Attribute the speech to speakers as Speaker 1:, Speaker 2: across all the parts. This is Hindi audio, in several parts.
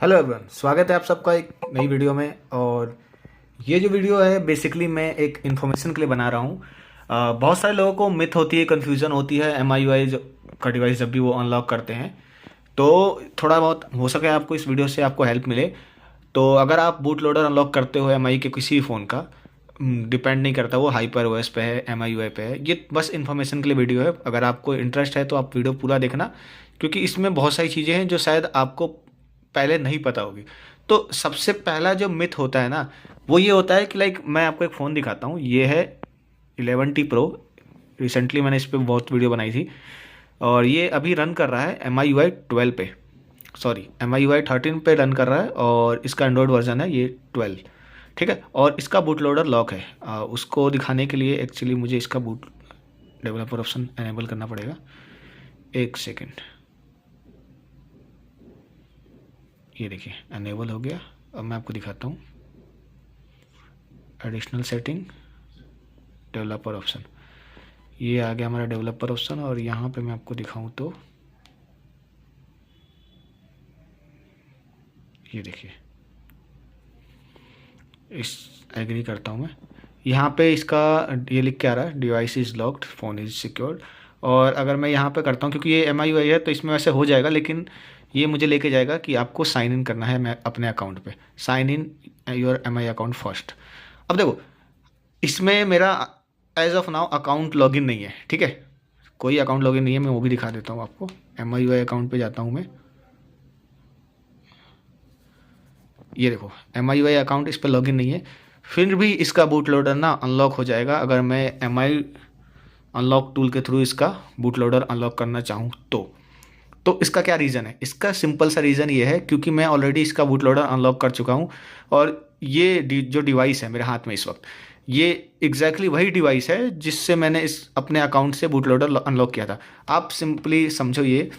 Speaker 1: हेलो एवरीवन, स्वागत है आप सबका एक नई वीडियो में। और ये जो वीडियो है बेसिकली मैं एक इन्फॉर्मेशन के लिए बना रहा हूँ। बहुत सारे लोगों को मिथ होती है, कन्फ्यूज़न होती है एम आई यू आई का डिवाइस जब भी वो अनलॉक करते हैं। तो थोड़ा बहुत हो सके आपको इस वीडियो से आपको हेल्प मिले। तो अगर आप बूट लोडर अनलॉक करते हो एम आई के किसी भी फ़ोन का, डिपेंड नहीं करता वो हाइपर ओएस पे है एम आई यू आई पे है, ये बस इन्फॉर्मेशन के लिए वीडियो है। अगर आपको इंटरेस्ट है तो आप वीडियो पूरा देखना, क्योंकि इसमें बहुत सारी चीज़ें हैं जो शायद आपको पहले नहीं पता होगी। तो सबसे पहला जो मिथ होता है ना, वो ये होता है कि लाइक मैं आपको एक फ़ोन दिखाता हूँ, ये है 11T Pro। रिसेंटली मैंने इस पर बहुत वीडियो बनाई थी और ये अभी रन कर रहा है एम आई यू आई 12 पे, सॉरी एम आई यू आई 13 पे रन कर रहा है और इसका एंड्रॉयड वर्जन है ये 12। ठीक है, और इसका बूट लोडर लॉक है। उसको दिखाने के लिए एक्चुअली मुझे इसका बूट डेवलपर ऑप्शन एनेबल करना पड़ेगा। एक सेकेंड, ये देखिए एनेबल हो गया। अब मैं आपको दिखाता हूँ एडिशनल सेटिंग, डेवलपर ऑप्शन, ये आ गया हमारा डेवलपर ऑप्शन। और यहाँ पे मैं आपको दिखाऊँ तो ये देखिए, इस एग्री करता हूँ मैं। यहाँ पे इसका ये लिख के आ रहा है device is locked, phone is secured. और अगर मैं यहाँ पे करता हूँ, क्योंकि ये एम आई यू आई है तो इसमें वैसे हो जाएगा, लेकिन ये मुझे लेके जाएगा कि आपको साइन इन करना है मैं अपने अकाउंट पे, sign in your M I account first. अब देखो, इसमें मेरा as of now account login नहीं है। ठीक है, कोई अकाउंट लॉगिन नहीं है, मैं वो भी दिखा देता हूँ आपको। M I U I account पे जाता हूँ मैं, ये देखो M I U I account इस पर लॉगिन नहीं है। फिर भी इसका बूट लोडर ना अनलॉक हो जाएगा अगर मैं एम आई अनलॉक टूल के थ्रू इसका बूट लोडर अनलॉक करना चाहूँ तो इसका क्या रीज़न है? इसका सिंपल सा रीज़न ये है क्योंकि मैं ऑलरेडी इसका बूट लोडर अनलॉक कर चुका हूँ। और ये जो डिवाइस है मेरे हाथ में इस वक्त, ये एग्जैक्टली वही डिवाइस है जिससे मैंने इस अपने अकाउंट से बूट लोडर अनलॉक किया था। आप सिंपली समझो ये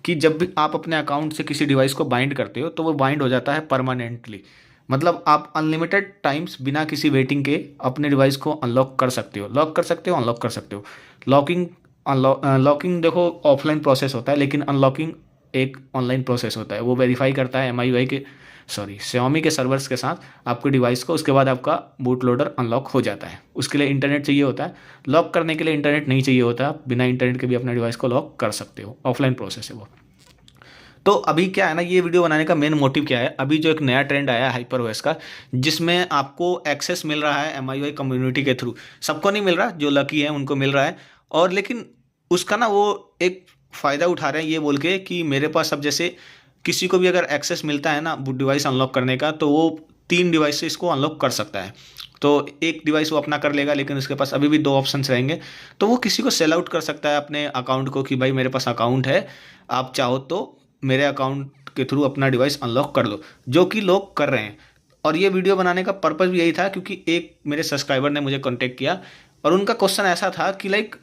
Speaker 1: कि जब भी आप अपने अकाउंट से किसी डिवाइस को बाइंड करते हो तो वो बाइंड हो जाता है परमानेंटली। मतलब आप अनलिमिटेड टाइम्स बिना किसी वेटिंग के अपने डिवाइस को अनलॉक कर सकते हो, लॉक कर सकते हो, अनलॉक कर सकते हो। लॉकिंग लॉकिंग देखो ऑफलाइन प्रोसेस होता है, लेकिन अनलॉकिंग एक ऑनलाइन प्रोसेस होता है। वो वेरीफाई करता है एम आई यू आई के, सॉरी Xiaomi के सर्वर्स के साथ आपके डिवाइस को, उसके बाद आपका बूट लोडर अनलॉक हो जाता है। उसके लिए इंटरनेट चाहिए होता है, लॉक करने के लिए इंटरनेट नहीं चाहिए होता। आप बिना इंटरनेट के भी अपने डिवाइस को लॉक कर सकते हो, ऑफलाइन प्रोसेस है वो। तो अभी क्या है ना, ये वीडियो बनाने का मेन मोटिव क्या है, अभी जो एक नया ट्रेंड आया है हाइपर ओएस का, जिसमें आपको एक्सेस मिल रहा है M I U I community के थ्रू। सबको नहीं मिल रहा, जो लकी है उनको मिल रहा है। और लेकिन उसका ना वो एक फ़ायदा उठा रहे हैं ये बोल के कि मेरे पास अब जैसे किसी को भी अगर एक्सेस मिलता है ना डिवाइस अनलॉक करने का, तो वो 3 डिवाइस से इसको अनलॉक कर सकता है। तो एक डिवाइस वो अपना कर लेगा, लेकिन उसके पास अभी भी 2 ऑप्शंस रहेंगे। तो वो किसी को सेल आउट कर सकता है अपने अकाउंट को कि भाई मेरे पास अकाउंट है, आप चाहो तो मेरे अकाउंट के थ्रू अपना डिवाइस अनलॉक कर लो, जो कि लोग कर रहे हैं। और ये वीडियो बनाने का पर्पज़ भी यही था क्योंकि एक मेरे सब्सक्राइबर ने मुझे कांटेक्ट किया और उनका क्वेश्चन ऐसा था कि लाइक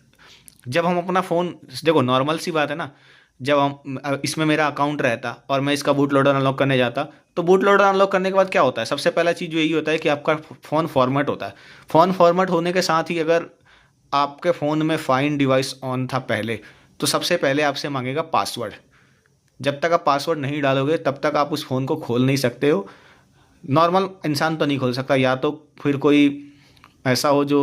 Speaker 1: जब हम अपना फ़ोन, देखो नॉर्मल सी बात है ना, जब हम इसमें मेरा अकाउंट रहता और मैं इसका बूट लोडर अनलॉक करने जाता, तो बूट लोडर अनलॉक करने के बाद क्या होता है, सबसे पहला चीज़ जो यही होता है कि आपका फ़ोन फॉर्मेट होता है। फ़ोन फॉर्मेट होने के साथ ही अगर आपके फ़ोन में फाइंड डिवाइस ऑन था पहले, तो सबसे पहले आपसे मांगेगा पासवर्ड। जब तक आप पासवर्ड नहीं डालोगे तब तक आप उस फ़ोन को खोल नहीं सकते हो। नॉर्मल इंसान तो नहीं खोल सकता, या तो फिर कोई ऐसा हो जो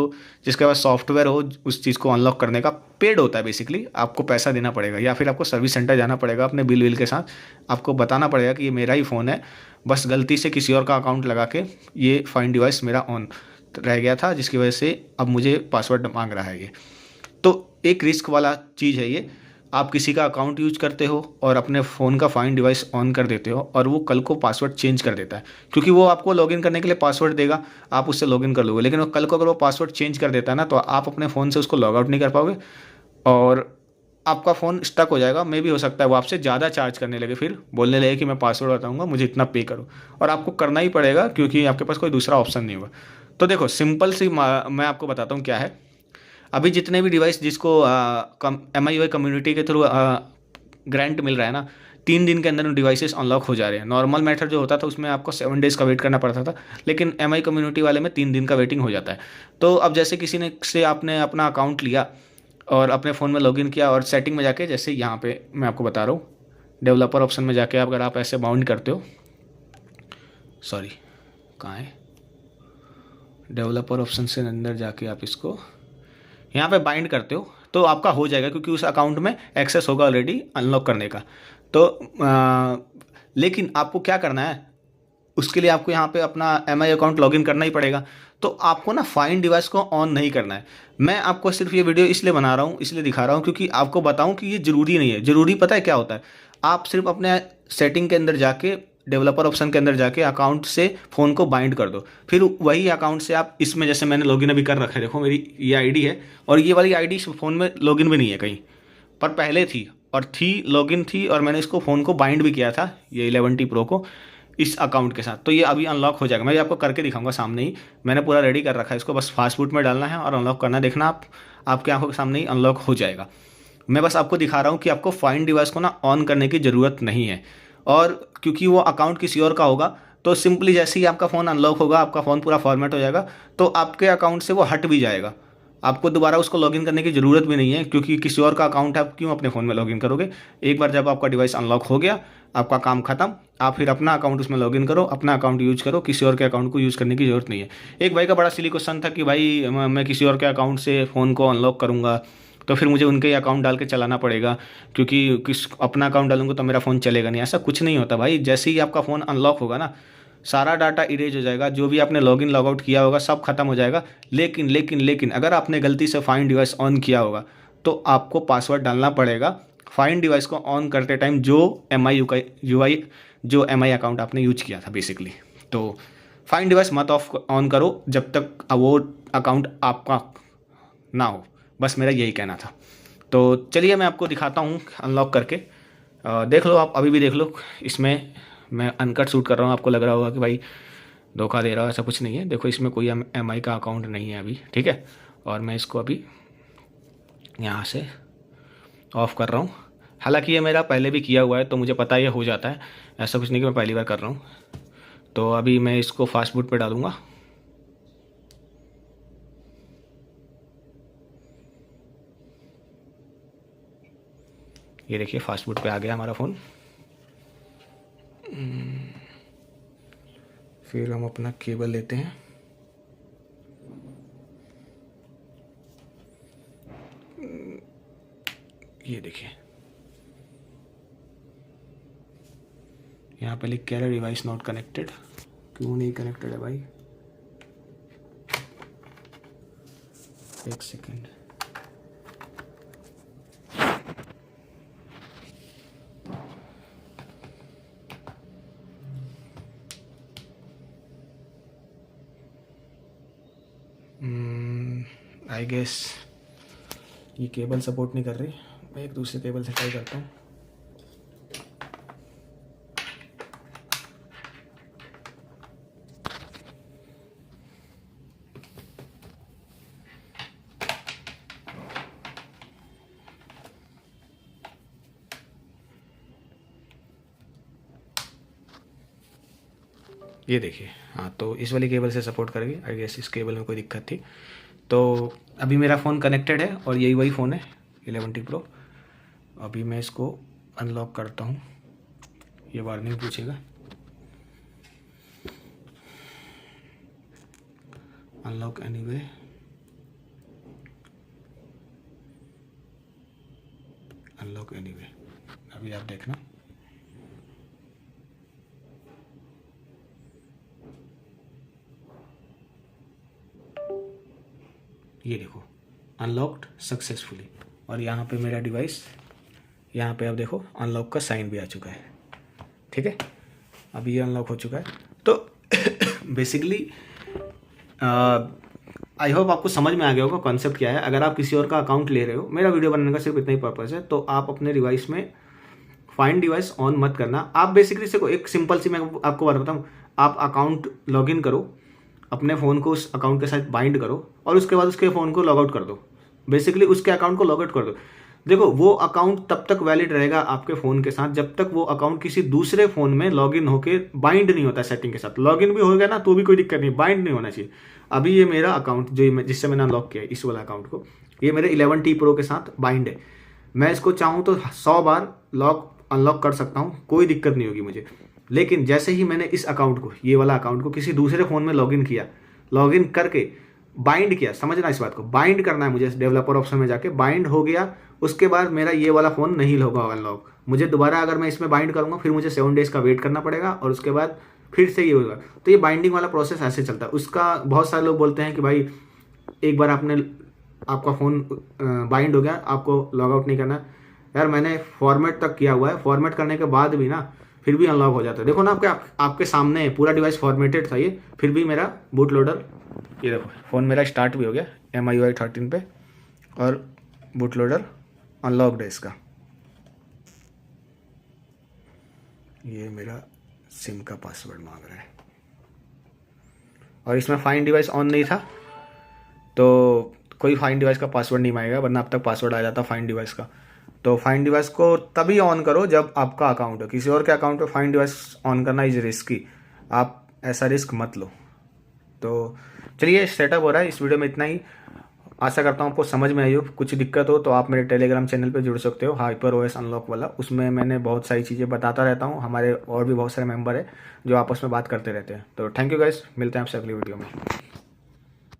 Speaker 1: जिसके पास सॉफ्टवेयर हो उस चीज़ को अनलॉक करने का। पेड होता है बेसिकली, आपको पैसा देना पड़ेगा, या फिर आपको सर्विस सेंटर जाना पड़ेगा अपने बिल विल के साथ। आपको बताना पड़ेगा कि ये मेरा ही फ़ोन है, बस गलती से किसी और का अकाउंट लगा के ये फाइंड डिवाइस मेरा ऑन रह गया था, जिसकी वजह से अब मुझे पासवर्ड मांग रहा है ये। तो एक रिस्क वाला चीज़ है ये। आप किसी का अकाउंट यूज करते हो और अपने फ़ोन का फाइंड डिवाइस ऑन कर देते हो और वो कल को पासवर्ड चेंज कर देता है, क्योंकि वो आपको लॉगिन करने के लिए पासवर्ड देगा, आप उससे लॉगिन कर लोगे। लेकिन वो कल को अगर वो पासवर्ड चेंज कर देता है ना, तो आप अपने फ़ोन से उसको लॉग आउट नहीं कर पाओगे और आपका फ़ोन स्टक हो जाएगा। मे भी हो सकता है वो आपसे ज़्यादा चार्ज करने लगे, फिर बोलने लगे कि मैं पासवर्ड बताऊँगा, मुझे इतना पे करो। और आपको करना ही पड़ेगा क्योंकि आपके पास कोई दूसरा ऑप्शन नहीं होगा। तो देखो सिंपल सी मैं आपको बताता हूँ क्या है। अभी जितने भी डिवाइस जिसको M I U I community के थ्रू ग्रांट मिल रहा है ना, 3 दिन के अंदर उन डिवाइसेस अनलॉक हो जा रहे हैं। नॉर्मल मेथड जो होता था उसमें आपको 7 डेज़ का वेट करना पड़ता था, लेकिन एम आई कम्युनिटी वाले में 3 दिन का वेटिंग हो जाता है। तो अब जैसे किसी ने से आपने अपना अकाउंट लिया और अपने फ़ोन में लॉगिन किया और सेटिंग में जाके, जैसे यहाँ पे मैं आपको बता रहा हूँ, डेवलपर ऑप्शन में जाके अगर आप ऐसे बाउंड करते हो, सॉरी कहाँ है, डेवलपर ऑप्शन से अंदर जाके आप इसको यहाँ पे बाइंड करते हो तो आपका हो जाएगा, क्योंकि उस अकाउंट में एक्सेस होगा ऑलरेडी अनलॉक करने का। तो लेकिन आपको क्या करना है, उसके लिए आपको यहाँ पे अपना एमआई अकाउंट लॉगिन करना ही पड़ेगा। तो आपको ना फाइंड डिवाइस को ऑन नहीं करना है। मैं आपको सिर्फ ये वीडियो इसलिए बना रहा हूँ, इसलिए दिखा रहा हूँ क्योंकि आपको बताऊँ कि ये ज़रूरी नहीं है। ज़रूरी पता है क्या होता है, आप सिर्फ अपने सेटिंग के अंदर जाके, डेवलपर ऑप्शन के अंदर जाके अकाउंट से फ़ोन को बाइंड कर दो, फिर वही अकाउंट से आप इसमें, जैसे मैंने लॉगिन अभी कर रखा है, देखो मेरी ये आईडी है और ये वाली आईडी इस फ़ोन में लॉगिन भी नहीं है कहीं पर, पहले थी और थी लॉगिन थी, और मैंने इसको फ़ोन को बाइंड भी किया था ये 11T Pro को इस अकाउंट के साथ। तो ये अभी अनलॉक हो जाएगा, मैं आपको करके दिखाऊंगा सामने ही। मैंने पूरा रेडी कर रखा है इसको, बस फास्टबूट में डालना है और अनलॉक करना है। देखना आप, आपके आंखों के सामने ही अनलॉक हो जाएगा। मैं बस आपको दिखा रहा हूँ कि आपको फाइंड डिवाइस को ना ऑन करने की ज़रूरत नहीं है, और क्योंकि वो अकाउंट किसी और का होगा तो सिंपली जैसे ही आपका फ़ोन अनलॉक होगा, आपका फ़ोन पूरा फॉर्मेट हो जाएगा, तो आपके अकाउंट से वो हट भी जाएगा। आपको दोबारा उसको लॉगिन करने की ज़रूरत भी नहीं है, क्योंकि किसी और का अकाउंट है, आप क्यों अपने फ़ोन में लॉगिन करोगे। एक बार जब आपका डिवाइस अनलॉक हो गया, आपका काम खत्म, आप फिर अपना अकाउंट उसमें लॉगिन करो, अपना अकाउंट यूज़ करो, किसी और के अकाउंट को यूज़ करने की ज़रूरत नहीं है। एक भाई का बड़ा सिली क्वेश्चन था कि भाई मैं किसी और के अकाउंट से फ़ोन को अनलॉक करूँगा तो फिर मुझे उनके अकाउंट डाल के चलाना पड़ेगा, क्योंकि किस अपना अकाउंट डालूंगा तो मेरा फ़ोन चलेगा नहीं। ऐसा कुछ नहीं होता भाई, जैसे ही आपका फ़ोन अनलॉक होगा ना, सारा डाटा इरेज हो जाएगा, जो भी आपने लॉगिन लॉगआउट किया होगा सब खत्म हो जाएगा। लेकिन लेकिन लेकिन अगर आपने गलती से फाइंड डिवाइस ऑन किया होगा तो आपको पासवर्ड डालना पड़ेगा फाइंड डिवाइस को ऑन करते टाइम, जो एम आई अकाउंट आपने यूज किया था बेसिकली। तो फाइंड डिवाइस मत ऑन करो जब तक वो अकाउंट आपका ना हो, बस मेरा यही कहना था। तो चलिए मैं आपको दिखाता हूँ अनलॉक करके। देख लो आप, अभी भी देख लो, इसमें मैं अनकट शूट कर रहा हूँ। आपको लग रहा होगा कि भाई धोखा दे रहा है, ऐसा कुछ नहीं है। देखो इसमें कोई एमआई का अकाउंट नहीं है अभी, ठीक है। और मैं इसको अभी यहाँ से ऑफ़ कर रहा हूँ। हालांकि ये मेरा पहले भी किया हुआ है तो मुझे पता है ये हो जाता है, ऐसा कुछ नहीं कि मैं पहली बार कर रहा हूँ। तो अभी मैं इसको फास्ट बूट पे डालूँगा। ये देखिए फास्ट बूट पे आ गया हमारा फ़ोन। फिर हम अपना केबल लेते हैं, ये देखिए यहाँ पे लिख के डिवाइस नॉट कनेक्टेड। क्यों नहीं कनेक्टेड है भाई, एक सेकेंड। आई गेस ये केबल सपोर्ट नहीं कर रही, मैं एक दूसरे केबल से ट्राई करता हूँ। ये देखिए, हाँ तो इस वाली केबल से सपोर्ट करेगी। आई गेस इस केबल में कोई दिक्कत थी। तो अभी मेरा फ़ोन कनेक्टेड है और यही वही फ़ोन है 11T Pro। अभी मैं इसको अनलॉक करता हूँ, ये वार्निंग पूछेगा। Unlock anyway, unlock anyway. अभी आप देखना, ये देखो अनलॉक्ड सक्सेसफुली। और यहाँ पे मेरा डिवाइस, यहाँ पे आप देखो अनलॉक का साइन भी आ चुका है, ठीक है। अभी ये अनलॉक हो चुका है। तो बेसिकली आई होप आपको समझ में आ गया होगा कॉन्सेप्ट क्या है। अगर आप किसी और का अकाउंट ले रहे हो, मेरा वीडियो बनाने का सिर्फ इतना ही पर्पज़ है, तो आप अपने डिवाइस में फाइंड डिवाइस ऑन मत करना। आप बेसिकली से एक सिंपल सी मैं आपको बात बताऊँ, आप अकाउंट लॉगिन करो, अपने फ़ोन को उस अकाउंट के साथ बाइंड करो और उसके बाद उसके फ़ोन को लॉग आउट कर दो। बेसिकली उसके अकाउंट को लॉग आउट कर दो। देखो वो अकाउंट तब तक वैलिड रहेगा आपके फ़ोन के साथ जब तक वो अकाउंट किसी दूसरे फ़ोन में लॉगिन होके बाइंड नहीं होता सेटिंग के साथ। लॉगिन भी हो गया ना तो भी कोई दिक्कत नहीं, बाइंड नहीं होना चाहिए। अभी ये मेरा अकाउंट जो जिससे मैंने अनलॉक किया है, इस वाला अकाउंट को, ये मेरे 11T Pro के साथ बाइंड है। मैं इसको चाहूँ तो 100 बार लॉक अनलॉक कर सकता हूँ, कोई दिक्कत नहीं होगी मुझे। लेकिन जैसे ही मैंने इस अकाउंट को, ये वाला अकाउंट को किसी दूसरे फ़ोन में लॉगिन किया, लॉगिन करके बाइंड किया, समझना इस बात को, बाइंड करना है मुझे, डेवलपर ऑप्शन में जाके बाइंड हो गया, उसके बाद मेरा ये वाला फ़ोन नहीं होगा अनलॉक। मुझे दोबारा अगर मैं इसमें बाइंड करूँगा फिर मुझे 7 डेज़ का वेट करना पड़ेगा और उसके बाद फिर से ये होगा। तो ये बाइंडिंग वाला प्रोसेस ऐसे चलता है। उसका बहुत सारे लोग बोलते हैं कि भाई एक बार आपका फ़ोन बाइंड हो गया, आपको लॉग आउट नहीं करना। यार मैंने फॉर्मेट तक किया हुआ है, फॉर्मेट करने के बाद भी ना फिर भी अनलॉक हो जाता है। देखो ना आपके सामने पूरा डिवाइस फॉर्मेटेड था ये, फिर भी मेरा बूट लोडर, ये देखो फ़ोन मेरा स्टार्ट भी हो गया MIUI 13 पे और बूट लोडर अनलॉक्ड है इसका। ये मेरा सिम का पासवर्ड मांग रहा है और इसमें फाइंड डिवाइस ऑन नहीं था, तो कोई फाइंड डिवाइस का पासवर्ड नहीं मांगेगा, वरना अब तक पासवर्ड आ जाता फाइंड डिवाइस का। तो फाइंड डिवाइस को तभी ऑन करो जब आपका अकाउंट हो। किसी और के अकाउंट पे फाइंड डिवाइस ऑन करना इज रिस्की, आप ऐसा रिस्क मत लो। तो चलिए सेटअप हो रहा है, इस वीडियो में इतना ही। आशा करता हूँ आपको समझ में आई हो। कुछ दिक्कत हो तो आप मेरे टेलीग्राम चैनल पे जुड़ सकते हो, HyperOS अनलॉक वाला। उसमें मैंने बहुत सारी चीज़ें बताता रहता हूँ। हमारे और भी बहुत सारे मेंबर हैं जो आपस में बात करते रहते हैं। तो थैंक यू गाइस, मिलते हैं आपसे अगली वीडियो में।